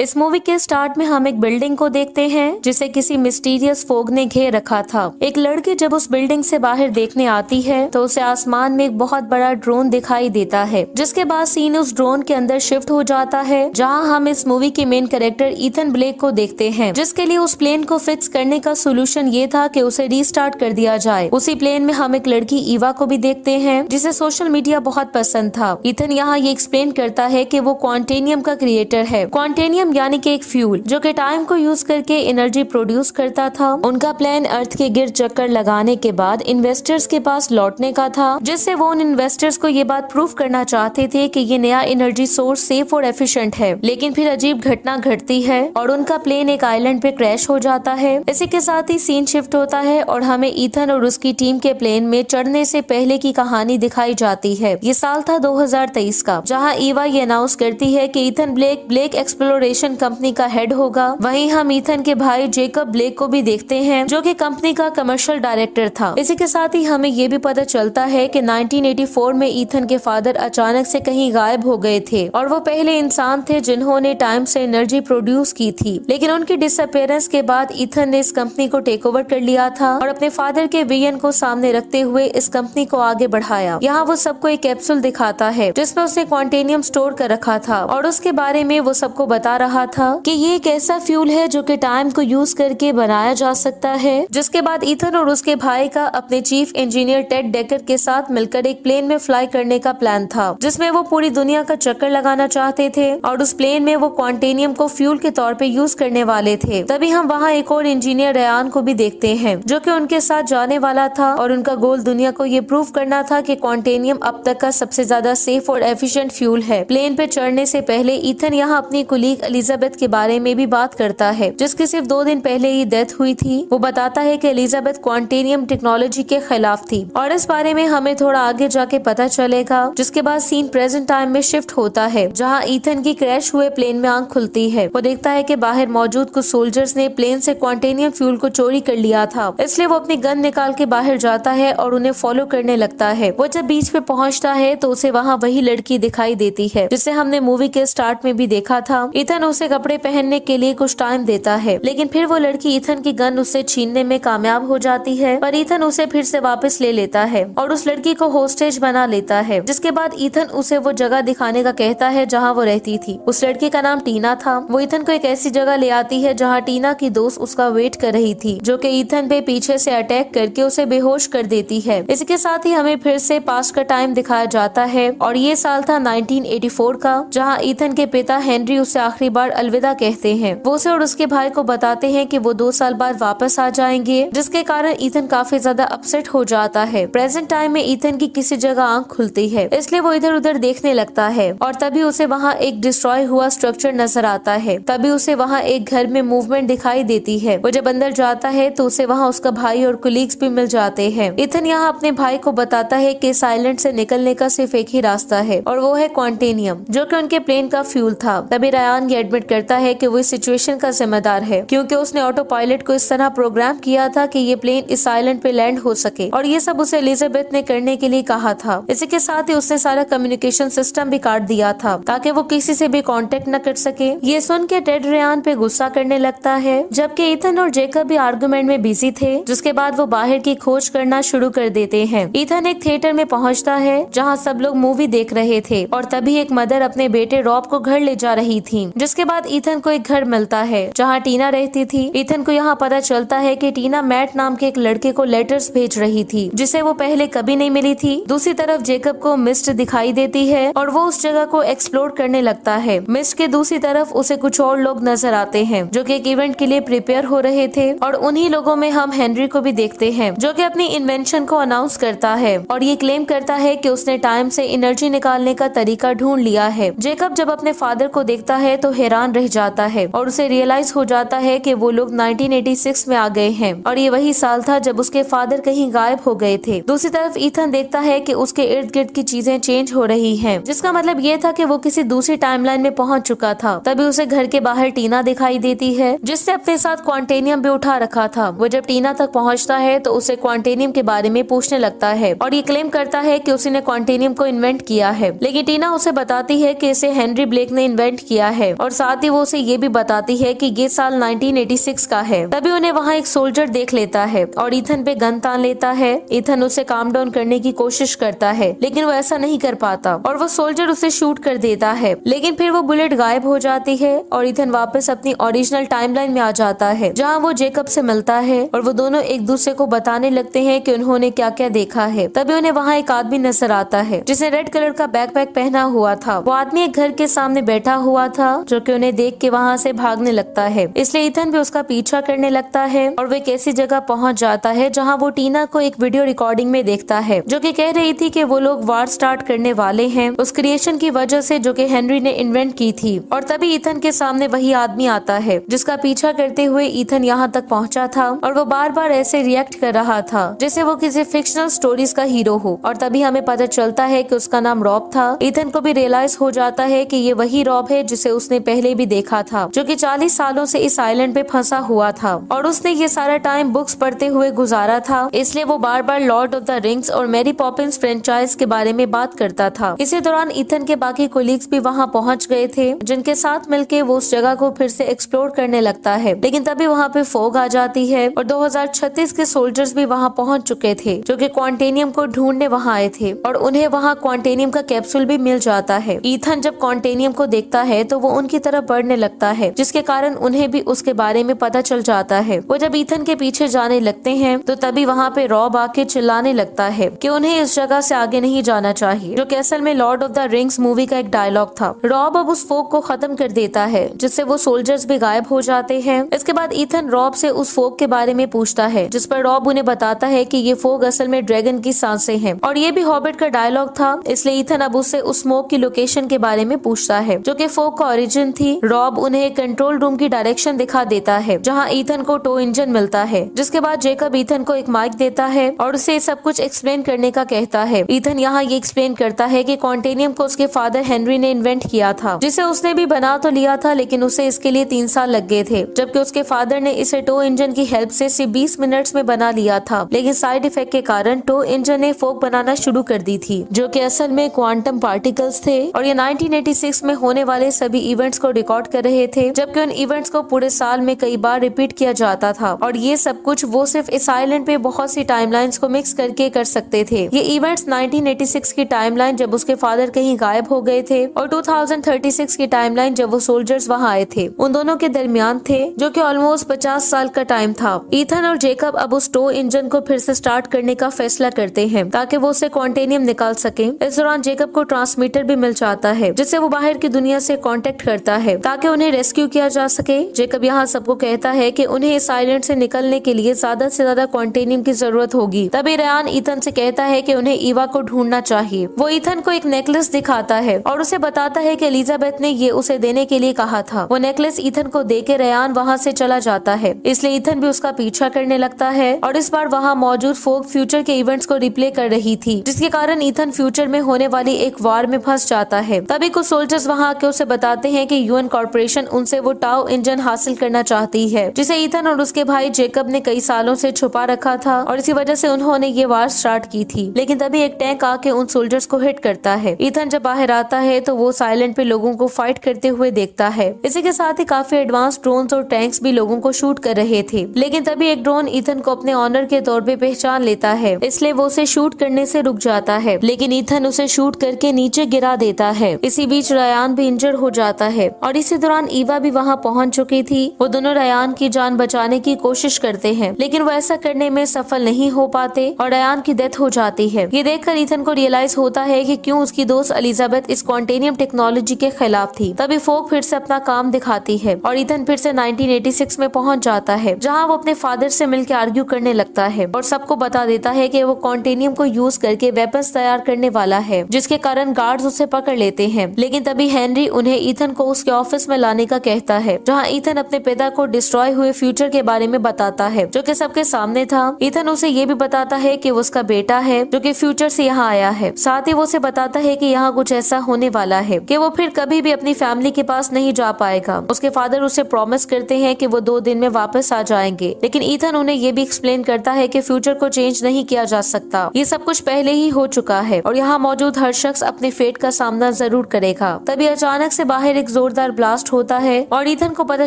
इस मूवी के स्टार्ट में हम एक बिल्डिंग को देखते हैं जिसे किसी मिस्टीरियस फोग ने घेर रखा था। एक लड़की जब उस बिल्डिंग से बाहर देखने आती है तो उसे आसमान में एक बहुत बड़ा ड्रोन दिखाई देता है, जिसके बाद सीन उस ड्रोन के अंदर शिफ्ट हो जाता है जहां हम इस मूवी के मेन कैरेक्टर ईथन ब्लेक को देखते हैं, जिसके लिए उस प्लेन को फिक्स करने का सोल्यूशन ये था कि उसे रीस्टार्ट कर दिया जाए। उसी प्लेन में हम एक लड़की ईवा को भी देखते हैं जिसे सोशल मीडिया बहुत पसंद था। ईथन यहाँ ये एक्सप्लेन करता है कि वो क्वांटेनियम का क्रिएटर है। क्वांटेनियम यानी कि एक फ्यूल जो कि टाइम को यूज करके एनर्जी प्रोड्यूस करता था। उनका प्लान अर्थ के गिर्द चक्कर लगाने के बाद इन्वेस्टर्स के पास लौटने का था, जिससे वो उन इन्वेस्टर्स को ये बात प्रूव करना चाहते थे कि ये नया एनर्जी सोर्स सेफ और एफिशिएंट है। लेकिन फिर अजीब घटना घटती है और उनका प्लेन एक आइलैंड पे क्रैश हो जाता है। इसी के साथ ही सीन शिफ्ट होता है और हमें ईथन और उसकी टीम के प्लेन में चढ़ने से पहले की कहानी दिखाई जाती है। ये साल था 2023 का, जहाँ ईवा ये अनाउंस करती है कि ईथन ब्लेक एक्सप्लोरेशन कंपनी का हेड होगा। वहीं हम ईथन के भाई जेकब ब्लेक को भी देखते हैं जो कि कंपनी का कमर्शियल डायरेक्टर था। इसी के साथ ही हमें ये भी पता चलता है कि 1984 में ईथन के फादर अचानक से कहीं गायब हो गए थे और वो पहले इंसान थे जिन्होंने टाइम से एनर्जी प्रोड्यूस की थी। लेकिन उनकी डिसअपियरेंस के बाद ईथन ने इस कंपनी को टेक ओवर कर लिया था और अपने फादर के विजन को सामने रखते हुए इस कंपनी को आगे बढ़ाया। यहाँ वो सबको एक कैप्सूल दिखाता है जिसमें उसने क्वांटेनियम स्टोर कर रखा था और उसके बारे में वो सबको बता रहा था कि ये एक ऐसा फ्यूल है जो कि टाइम को यूज करके बनाया जा सकता है। जिसके बाद ईथन और उसके भाई का अपने चीफ इंजीनियर टेड डेकर के साथ मिलकर एक प्लेन में फ्लाई करने का प्लान था, जिसमें वो पूरी दुनिया का चक्कर लगाना चाहते थे और उस प्लेन में वो क्वांटेनियम को फ्यूल के तौर पे यूज करने वाले थे। तभी हम वहाँ एक और इंजीनियर रयान को भी देखते हैं जो कि उनके साथ जाने वाला था और उनका गोल दुनिया को ये प्रूव करना था कि क्वांटेनियम अब तक का सबसे ज्यादा सेफ और एफिशिएंट फ्यूल है। प्लेन पे चढ़ने से पहले ईथन यहाँ अपनी कुलीग एलिजाबेथ के बारे में भी बात करता है जिसकी सिर्फ 2 दिन पहले ही डेथ हुई थी। वो बताता है कि एलिजाबेथ क्वांटेनियम टेक्नोलॉजी के खिलाफ थी और इस बारे में हमें थोड़ा आगे जाके पता चलेगा। जिसके बाद सीन प्रेजेंट टाइम में शिफ्ट होता है जहाँ ईथन की क्रैश हुए प्लेन में आंख खुलती है। वो देखता है कि बाहर मौजूद कुछ सोल्जर्स ने प्लेन से क्वांटेनियम फ्यूल को चोरी कर लिया था, इसलिए वो अपनी गन निकाल के बाहर जाता है और उन्हें फॉलो करने लगता है। वो जब बीच पे पहुंचता है तो उसे वहाँ वही लड़की दिखाई देती है जिसे हमने मूवी के स्टार्ट में भी देखा था। ईथन उसे कपड़े पहनने के लिए कुछ टाइम देता है, लेकिन फिर वो लड़की ईथन की गन उससे छीनने में कामयाब हो जाती है, पर ईथन उसे फिर से वापस ले लेता है और उस लड़की को होस्टेज बना लेता है। जिसके बाद ईथन उसे वो जगह दिखाने का कहता है जहाँ वो रहती थी। उस लड़की का नाम टीना था। वो ईथन को एक ऐसी जगह ले आती है जहाँ टीना की दोस्त उसका वेट कर रही थी, जो कि ईथन पे पीछे से अटैक करके उसे बेहोश कर देती है। इसके साथ ही हमें फिर से पास्ट का टाइम दिखाया जाता है और ये साल था 1984 का, जहाँ ईथन के पिता हेनरी उसे आखिरी बार अलविदा कहते हैं। वो उसे और उसके भाई को बताते हैं कि वो 2 साल बाद वापस आ जाएंगे, जिसके कारण ईथन काफी ज्यादा अपसेट हो जाता है। प्रेजेंट टाइम में ईथन की किसी जगह आंख खुलती है, इसलिए वो इधर उधर देखने लगता है और तभी उसे वहाँ एक डिस्ट्रॉय हुआ स्ट्रक्चर नजर आता है। तभी उसे वहाँ एक घर में मूवमेंट दिखाई देती है। वो जब अंदर जाता है तो उसे वहाँ उसका भाई और कुलीग्स भी मिल जाते हैं। ईथन यहाँ अपने भाई को बताता है कि इस आइलैंड से निकलने का सिर्फ एक ही रास्ता है और वो है क्वांटेनियम, जो कि उनके प्लेन का फ्यूल था। तभी रयान ये एडमिट करता है कि वो इस सिचुएशन का जिम्मेदार है, क्योंकि उसने ऑटो पायलट को इस तरह प्रोग्राम किया था कि ये प्लेन इस आइलैंड पे लैंड हो सके और ये सब उसे एलिजाबेथ ने करने के लिए कहा था। इसी के साथ ही उसने सारा कम्युनिकेशन सिस्टम भी काट दिया था ताकि वो किसी से भी कांटेक्ट न कर सके। ये सुन के टेड रयान पे गुस्सा करने लगता है, जबकि ईथन और जेकब भी आर्गुमेंट में बिजी थे। जिसके बाद वो बाहर की खोज करना शुरू कर देते हैं। ईथन एक थिएटर में पहुंचता है जहां सब लोग मूवी देख रहे थे और तभी एक मदर अपने बेटे रॉब को घर ले जा रही थी। जिसके बाद ईथन को एक घर मिलता है जहां टीना रहती थी। ईथन को यहाँ पता चलता है कि टीना मैट नाम के एक लड़के को लेटर्स भेज रही थी, जिसे वो पहले कभी नहीं मिली थी। दूसरी तरफ जेकब को मिस्ट दिखाई देती है और वो उस जगह को एक्सप्लोर करने लगता है। मिस्ट के दूसरी तरफ उसे कुछ और लोग नजर आते हैं जो कि एक इवेंट के लिए प्रिपेयर हो रहे थे और उन्हीं लोगों में हम हेनरी को भी देखते हैं, जो कि अपनी इन्वेंशन को अनाउंस करता है और ये क्लेम करता है कि उसने टाइम से एनर्जी निकालने का तरीका ढूंढ लिया है। जेकब जब अपने फादर को देखता है तो हैरान रह जाता है और उसे रियलाइज हो जाता है कि वो लोग 1986 में आ गए हैं और ये वही साल था जब उसके फादर कहीं गायब हो गए थे। दूसरी तरफ ईथन देखता है कि उसके इर्द गिर्द की चीजें चेंज हो रही हैं, जिसका मतलब ये था कि वो किसी दूसरी टाइमलाइन में पहुंच चुका था। तभी उसे घर के बाहर टीना दिखाई देती है, जिसने अपने साथ क्वांटेनियम भी उठा रखा था। वो जब टीना तक पहुंचता है तो उसे क्वांटेनियम के बारे में पूछने लगता है और ये क्लेम करता है कि उसी ने क्वांटेनियम को इन्वेंट किया है। लेकिन टीना उसे बताती है कि इसे हेनरी ब्लेक ने इन्वेंट किया है और साथ ही वो उसे ये भी बताती है कि ये साल 1986 का है। तभी उन्हें वहाँ एक सोल्जर देख लेता है और ईथन पे गन तान लेता है। ईथन उसे काम डाउन करने की कोशिश करता है लेकिन वो ऐसा नहीं कर पाता और वो सोल्जर उसे शूट कर देता है, लेकिन फिर वो बुलेट गायब हो जाती है और ईथन वापस अपनी ओरिजिनल टाइमलाइन में आ जाता है जहाँ वो जेकब से मिलता है और वो दोनों एक दूसरे को बताने लगते हैं कि उन्होंने क्या क्या देखा है। तभी उन्हें वहाँ एक आदमी नजर आता है जिसने रेड कलर का बैकपैक पहना हुआ था। वो आदमी एक घर के सामने बैठा हुआ था जो कि उन्हें देख के वहाँ से भागने लगता है, इसलिए ईथन भी उसका पीछा करने लगता है और वो एक ऐसी जगह पहुँच जाता है जहाँ वो टीना को एक वीडियो रिकॉर्डिंग में देखता है जो कि कह रही थी कि वो लोग वार स्टार्ट करने वाले हैं उस क्रिएशन की वजह से जो कि हेनरी ने इन्वेंट की थी। और तभी ईथन के सामने वही आदमी आता है जिसका पीछा करते हुए ईथन यहाँ तक पहुँचा था और वो बार बार ऐसे रिएक्ट कर रहा था जैसे वो किसी फिक्शनल स्टोरीज का हीरो हो। और तभी हमें पता चलता है कि उसका नाम रॉब था। ईथन को भी रियलाइज हो जाता है कि ये वही रॉब है जिसे उसने पहले भी देखा था जो कि 40 सालों से इस आइलैंड पे फंसा हुआ था और उसने ये सारा टाइम बुक्स पढ़ते हुए गुजारा था, इसलिए वो बार बार लॉर्ड ऑफ द रिंग्स और मैरी पॉपिंस फ्रेंचाइज के बारे में बात करता था। इसी दौरान ईथन के बाकी कोलीग्स भी वहाँ पहुँच गए थे जिनके साथ मिलके वो उस जगह को फिर से एक्सप्लोर करने लगता है, लेकिन तभी वहाँ पे फोग आ जाती है और 2036 के सोल्जर्स भी वहाँ पहुँच चुके थे जो कि क्वांटेनियम को ढूंढने वहाँ आए थे और उन्हें वहाँ क्वांटेनियम का कैप्सूल भी मिल जाता है। ईथन जब क्वांटेनियम को देखता है तो वो उनकी तरफ बढ़ने लगता है जिसके कारण उन्हें भी उसके बारे में पता चल जाता है। वो जब ईथन के पीछे जाने लगते हैं तो तभी वहाँ पे रॉब आके चिल्लाने लगता है कि उन्हें इस जगह से आगे नहीं जाना चाहिए, जो कि असल में Lord of the rings movie का एक डायलॉग था। रॉब अब उस फोग को खत्म कर देता है जिससे वो सोल्जर्स भी गायब हो जाते हैं। इसके बाद ईथन रॉब से उस फोग के बारे में पूछता है जिस पर रॉब उन्हें बताता है कि ये फोग असल में ड्रैगन की सांसें हैं और ये भी हॉबिट का डायलॉग था, इसलिए ईथन अब उससे उस स्मोक की लोकेशन के बारे में पूछता है जो कि फोग का ओरिजिन थी। रॉब उन्हें कंट्रोल रूम की डायरेक्शन दिखा देता है जहां ईथन को टो इंजन मिलता है, जिसके बाद जेकब ईथन को एक माइक देता है और उसे सब कुछ एक्सप्लेन करने का कहता है। ईथन यहाँ ये एक्सप्लेन करता है कि क्वांटेनियम को उसके फादर हेनरी ने इन्वेंट किया था, जिसे उसने भी बना तो लिया था लेकिन उसे इसके लिए 3 साल लग गए थे, जबकि उसके फादर ने इसे टो इंजन की हेल्प से सिर्फ 20 मिनट्स में बना लिया था। लेकिन साइड इफेक्ट के कारण टो इंजन ने फोग बनाना शुरू कर दी थी जो कि असल में क्वांटम पार्टिकल्स थे और ये 1986 में होने वाले सभी इवेंट्स को रिकॉर्ड कर रहे थे, जबकि उन इवेंट्स को पूरे साल में कई बार रिपीट किया जाता था और ये सब कुछ वो सिर्फ इस आइलैंड पे बहुत सी टाइमलाइंस को मिक्स करके कर सकते थे। ये इवेंट्स 1986 की टाइमलाइन जब उसके फादर कहीं गायब हो गए थे और 2036 की टाइमलाइन जब वो सोल्जर्स वहाँ आए थे, उन दोनों के दरमियान थे जो कि ऑलमोस्ट 50 साल का टाइम था। ईथन और जेकब अब उस टो इंजन को फिर से स्टार्ट करने का फैसला करते हैं ताकि वो उसे क्वांटेनियम निकाल सके। इस दौरान जेकब को ट्रांसमीटर भी मिल जाता है जिससे वो बाहर की दुनिया से कांटेक्ट करता है ताकि उन्हें रेस्क्यू किया जा सके। जेकब यहाँ सबको कहता है कि उन्हें इस आइलैंड से निकलने के लिए ज्यादा से ज्यादा क्वांटेनियम की जरूरत होगी। तभी रयान ईथन से कहता है कि उन्हें ईवा को ढूंढना चाहिए। वो ईथन को एक नेकलेस दिखाता है और उसे बताता है कि एलिजाबेथ ने ये उसे देने के लिए कहा था। वो नेकलेस ईथन को देके रयान वहाँ से चला जाता है, इसलिए ईथन भी उसका पीछा करने लगता है और इस बार वहाँ मौजूद फोग फ्यूचर के इवेंट्स को रिप्ले कर रही थी, जिसके कारण ईथन फ्यूचर में होने वाली एक वार में फंस जाता है। तभी कुछ सोल्जर्स वहाँ आके उसे बताते हैं कि यूएन कॉर्पोरेशन उनसे वो टाओ इंजन हासिल करना चाहती है जिसे ईथन और उसके भाई जेकब ने कई सालों से छुपा रखा था और इसी वजह से उन्होंने ये वार स्टार्ट की थी। लेकिन तभी एक टैंक आके उन सोल्जर्स को हिट करता है। ईथन जब बाहर आता है तो वो साइलेंट पे लोगों को फाइट करते हुए देखता है। इसी के साथ ही काफी एडवांस ड्रोन्स और टैंक्स भी लोगों को शूट कर रहे थे, लेकिन तभी एक ड्रोन ईथन को अपने ऑनर के तौर पे पहचान लेता है, इसलिए वो उसे शूट करने से रुक जाता है, लेकिन ईथन उसे शूट करके नीचे गिरा देता है। इसी बीच रयान भी इंजर्ड हो जाता है और इसी दौरान ईवा भी वहाँ पहुँच चुकी थी। वो दोनों रयान की जान बचाने की कोशिश करते हैं, लेकिन वो ऐसा करने में सफल नहीं हो पाते और रयान की डेथ हो जाती है। ये देखकर ईथन को रियलाइज होता है कि क्यों उसकी दोस्त एलिजाबेथ इस क्वांटेनियम टेक्नोलॉजी के खिलाफ थी। तभी फोग फिर से अपना काम दिखाती है और ईथन फिर से 1986 में पहुंच जाता है, जहां वो अपने फादर से मिलकर आर्ग्यू करने लगता है और सबको बता देता है कि वो क्वांटेनियम को यूज करके वेपन्स तैयार करने वाला है, जिसके कारण गार्ड्स उसे पकड़ लेते हैं। लेकिन तभी हेनरी उन्हें ईथन को उसके ऑफिस में लाने का कहता है, जहाँ ईथन अपने पिता को डिस्ट्रॉय हुए फ्यूचर के बारे में बताता है जो कि सबके सामने था। ईथन उसे ये भी बताता है कि वो उसका बेटा है जो कि फ्यूचर से यहाँ आया है। साथ ही वो उसे बताता है कि यहाँ कुछ ऐसा होने वाला है कि वो फिर कभी भी अपनी फैमिली के पास नहीं जा पाएगा। उसके फादर उसे प्रॉमिस करते हैं कि वो 2 दिन में वापस आ जाएंगे, लेकिन ईथन उन्हें ये भी एक्सप्लेन करता है कि फ्यूचर को चेंज नहीं किया जा सकता, ये सब कुछ पहले ही हो चुका है और यहाँ मौजूद हर शख्स अपने फेट का सामना जरूर करेगा। तभी अचानक से बाहर एक एक जोरदार ब्लास्ट होता है और ईथन को पता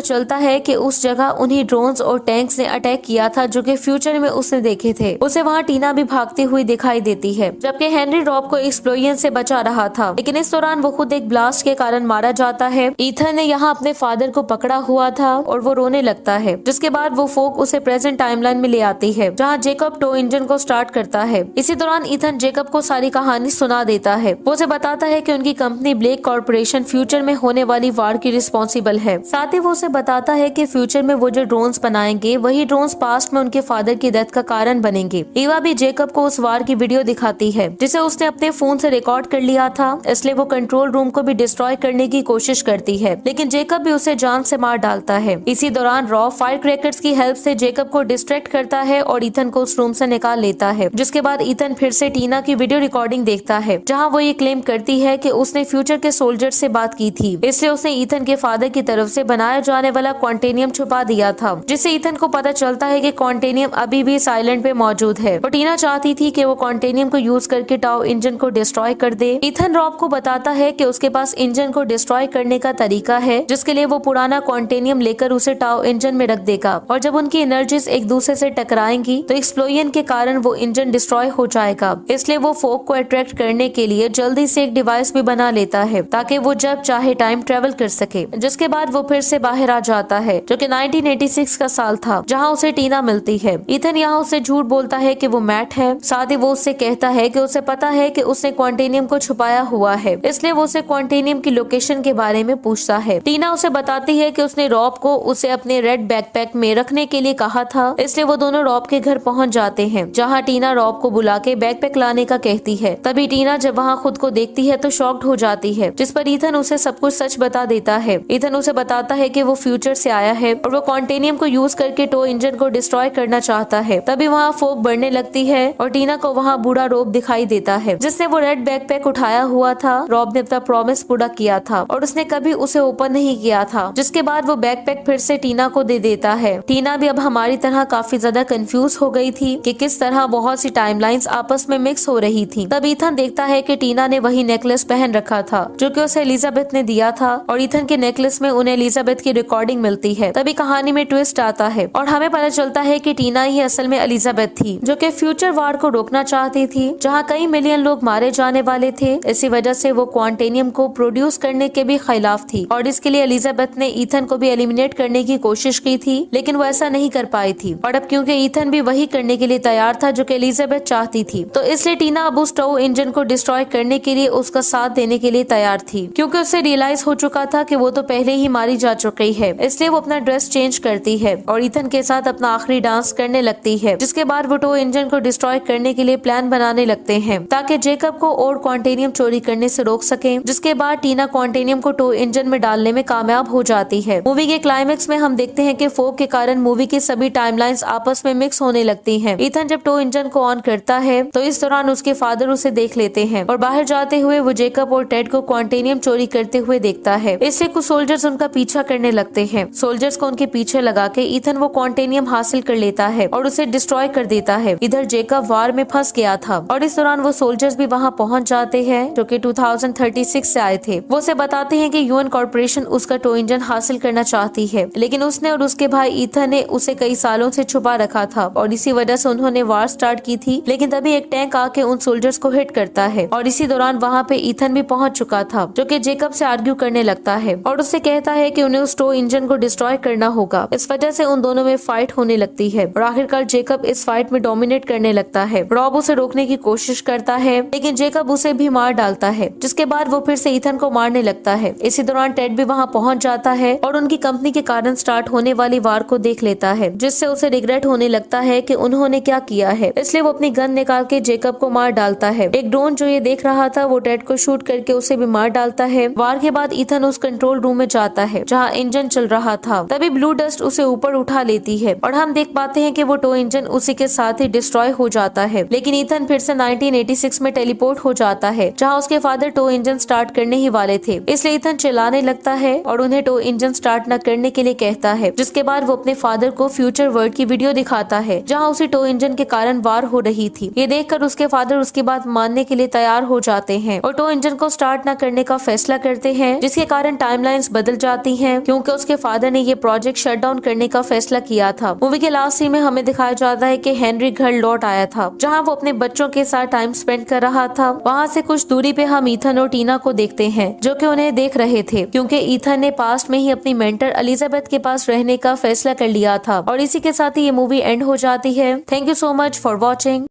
चलता है कि उस जगह उन्हीं ड्रोन्स और टैंक्स ने अटैक किया था जो कि फ्यूचर में उसने देखे थे। उसे वहाँ टीना भी भागती हुई दिखाई देती है, जबकि हेनरी रॉब को एक्सप्लोजन से बचा रहा था, लेकिन इस दौरान वो खुद एक ब्लास्ट के कारण मारा जाता है। ईथन ने यहाँ अपने फादर को पकड़ा हुआ था और वो रोने लगता है, जिसके बाद वो फोक उसे प्रेजेंट टाइमलाइन में ले आती है, जहाँ जेकब टो इंजन को स्टार्ट करता है। इसी दौरान ईथन जेकब को सारी कहानी सुना देता है। वो उसे बताता है कि उनकी कंपनी ब्लेक कॉर्पोरेशन फ्यूचर में होने वाली वार की रिस्पॉन्सिबल है। साथ ही वो उसे बताता है कि फ्यूचर में वो जो ड्रोन्स बनाएंगे वही ड्रोन्स पास्ट में उनके फादर की डेथ का कारण बनेंगे। ईवा भी जेकब को उस वार की वीडियो दिखाती है जिसे उसने अपने फोन से रिकॉर्ड कर लिया था, इसलिए वो कंट्रोल रूम को भी डिस्ट्रॉय करने की कोशिश करती है, लेकिन जेकब भी उसे जान से मार डालता है। इसी दौरान रॉब फायर क्रैकर्स की हेल्प से जेकब को डिस्ट्रैक्ट करता है और ईथन को उस रूम से निकाल लेता है, जिसके बाद ईथन फिर से टीना की वीडियो रिकॉर्डिंग देखता है, जहाँ वो ये क्लेम करती है कि उसने फ्यूचर के सोल्जर से बात की थी, इसलिए उसने ईथन के फादर की तरफ से बनाया जाने वाला क्वांटेनियम छुपा दिया था, जिससे ईथन को पता चलता है कि क्वांटेनियम अभी भी साइलेंट पे मौजूद है। और टीना चाहती थी कि वो क्वांटेनियम को यूज करके टाओ इंजन को डिस्ट्रॉय कर दे। ईथन रॉब को बताता है कि उसके पास इंजन को डिस्ट्रॉय करने का तरीका है, जिसके लिए वो पुराना क्वांटेनियम लेकर उसे टाओ इंजन में रख देगा और जब उनकी एनर्जीज एक दूसरे से टकराएंगी तो एक्सप्लोजन के कारण वो इंजन डिस्ट्रॉय हो जाएगा। इसलिए वो फोक को अट्रैक्ट करने के लिए जल्दी से एक डिवाइस भी बना लेता है ताकि वो जब चाहे टाइम ट्रेवल कर सके, जिसके बाद वो फिर से बाहर आ जाता है, जो कि 1986 का साल था, जहाँ उसे टीना मिलती है। ईथन यहाँ उससे झूठ बोलता है कि वो मैट है। साथ ही वो उससे कहता है कि उसे पता है कि उसने क्वांटेनियम को छुपाया हुआ है, इसलिए वो उसे क्वांटेनियम की लोकेशन के बारे में पूछता है। टीना उसे बताती है कि उसने रॉब को उसे अपने रेड बैकपैक में रखने के लिए कहा था, इसलिए वो दोनों रॉब के घर पहुंच जाते हैं, जहाँ टीना रॉब को बुला के बैकपैक लाने का कहती है। तभी टीना जब वहाँ खुद को देखती है तो शॉक्ड हो जाती है, जिस पर ईथन उसे सब कुछ सच बता देता है। ईथन उसे बताता है कि वो फ्यूचर से आया है और वो क्वांटेनियम को यूज करके टो इंजन को डिस्ट्रॉय करना चाहता है। तभी वहाँ फोक बढ़ने लगती है और टीना को वहाँ बूढ़ा रॉब दिखाई देता है, जिसने वो रेड बैकपैक उठाया हुआ था। रॉब ने अपना प्रॉमिस पूरा किया था और उसने कभी उसे ओपन नहीं किया था, जिसके बाद वो बैकपैक फिर से टीना को दे देता है। टीना भी अब हमारी तरह काफी ज्यादा कंफ्यूज हो गई थी कि किस तरह बहुत सी टाइमलाइंस आपस में मिक्स हो रही थी। तब ईथन देखता है कि टीना ने वही नेकलेस पहन रखा था जो कि उसे एलिजाबेथ ने दिया था और ईथन के नेकलेस में उन्हें एलिजाबेथ की रिकॉर्डिंग मिलती है। तभी कहानी में ट्विस्ट आता है और हमें पता चलता है कि टीना ही असल में एलिजाबेथ थी, जो कि फ्यूचर वार को रोकना चाहती थी, जहां कई मिलियन लोग मारे जाने वाले थे। इसी वजह से वो क्वांटेनियम को प्रोड्यूस करने के भी खिलाफ थी और इसके लिए एलिजाबेथ ने ईथन को भी एलिमिनेट करने की कोशिश की थी, लेकिन वो ऐसा नहीं कर पाई थी। और अब क्योंकि ईथन भी वही करने के लिए तैयार था जो कि एलिजाबेथ चाहती थी, तो इसलिए टीना अब उस टो इंजन को डिस्ट्रॉय करने के लिए उसका साथ देने के लिए तैयार थी, क्योंकि उसे रियलाइज हो चुका था कि वो तो पहले ही मारी जा चुकी है। इसलिए वो अपना ड्रेस चेंज करती है और ईथन के साथ अपना आखिरी डांस करने लगती है, जिसके बाद वो टो इंजन को डिस्ट्रॉय करने के लिए प्लान बनाने लगते हैं ताकि जेकब को और क्वांटेनियम चोरी करने से रोक सके। जिसके बाद टीना क्वांटेनियम को टो इंजन में डालने में कामयाब हो जाती है। मूवी के क्लाइमेक्स में हम देखते हैं कि फोक के कारण मूवी की सभी टाइमलाइंस आपस में मिक्स होने लगती हैं। ईथन जब टो इंजन को ऑन करता है तो इस दौरान उसके फादर उसे देख लेते हैं और बाहर जाते हुए वो जेकब और टेड को क्वांटेनियम चोरी करते हुए देखता है। इससे कुछ सोल्जर्स उनका पीछा करने लगते हैं। सोल्जर्स को उनके पीछे लगा के ईथन वो क्वांटेनियम हासिल कर लेता है और उसे डिस्ट्रॉय कर देता है। इधर जेकब वार में फंस गया था और इस दौरान वो सोल्जर्स भी वहाँ पहुँच जाते हैं जो कि 2036 से आए थे। वो उसे बताते हैं कि यूएन कॉर्पोरेशन उसका टो इंजन हासिल करना चाहती है, लेकिन उसने और उसके भाई ईथन ने उसे कई सालों से छुपा रखा था और इसी वजह से उन्होंने वार स्टार्ट की थी। लेकिन तभी एक टैंक आके उन सोल्जर्स को हिट करता है और इसी दौरान वहाँ पे ईथन भी पहुँच चुका था, जो कि जेकब से आर्ग्यू करने लगता है और उससे कहता है कि उन्हें उस टो इंजन को डिस्ट्रॉय करना होगा। इस वजह से उन दोनों में फाइट होने लगती है और आखिरकार जेकब इस फाइट में डोमिनेट करने लगता है। रॉब उसे रोकने की कोशिश करता है, लेकिन जेकब उसे भी मार डालता है, जिसके बाद वो फिर से ईथन को मारने लगता है। इसी दौरान टेड भी वहाँ पहुँच जाता है और उनकी कंपनी के कारण स्टार्ट होने वाली वार को देख लेता है, जिससे उसे रिग्रेट होने लगता है कि उन्होंने क्या किया है। इसलिए वो अपनी गन निकाल के जेकब को मार डालता है। एक ड्रोन जो ये देख रहा था वो टेड को शूट करके उसे भी मार डालता है। वार के बाद ईथन उस कंट्रोल रूम में जाता है जहाँ इंजन चल रहा था। तभी ब्लू डस्ट उसे ऊपर उठा लेती है और हम देख पाते हैं कि वो टो इंजन उसी के साथ ही डिस्ट्रॉय हो जाता है। लेकिन ईथन फिर से 1986 में टेलीपोर्ट हो जाता है, जहाँ उसके फादर टो इंजन स्टार्ट करने ही वाले थे। इसलिए ईथन चिल्लाने लगता है और उन्हें टो इंजन स्टार्ट न करने के लिए कहता है, जिसके बाद वो अपने फादर को फ्यूचर वर्ल्ड की वीडियो दिखाता है जहाँ उसी टो इंजन के कारण वार हो रही थी। ये देखकर उसके फादर उसकी बात मानने के लिए तैयार हो जाते हैं और टो इंजन को स्टार्ट न करने का फैसला करते हैं, जिस जिसके कारण टाइमलाइंस बदल जाती हैं क्योंकि उसके फादर ने ये प्रोजेक्ट शट डाउन करने का फैसला किया था। मूवी के लास्ट सीन में हमें दिखाया जाता है कि हेनरी घर लौट आया था जहाँ वो अपने बच्चों के साथ टाइम स्पेंड कर रहा था। वहाँ से कुछ दूरी पे हम ईथन और टीना को देखते हैं जो कि उन्हें देख रहे थे क्योंकि ईथन ने पास्ट में ही अपनी मेंटर एलिजाबेथ के पास रहने का फैसला कर लिया था। और इसी के साथ ही ये मूवी एंड हो जाती है। Thank you so much for watching.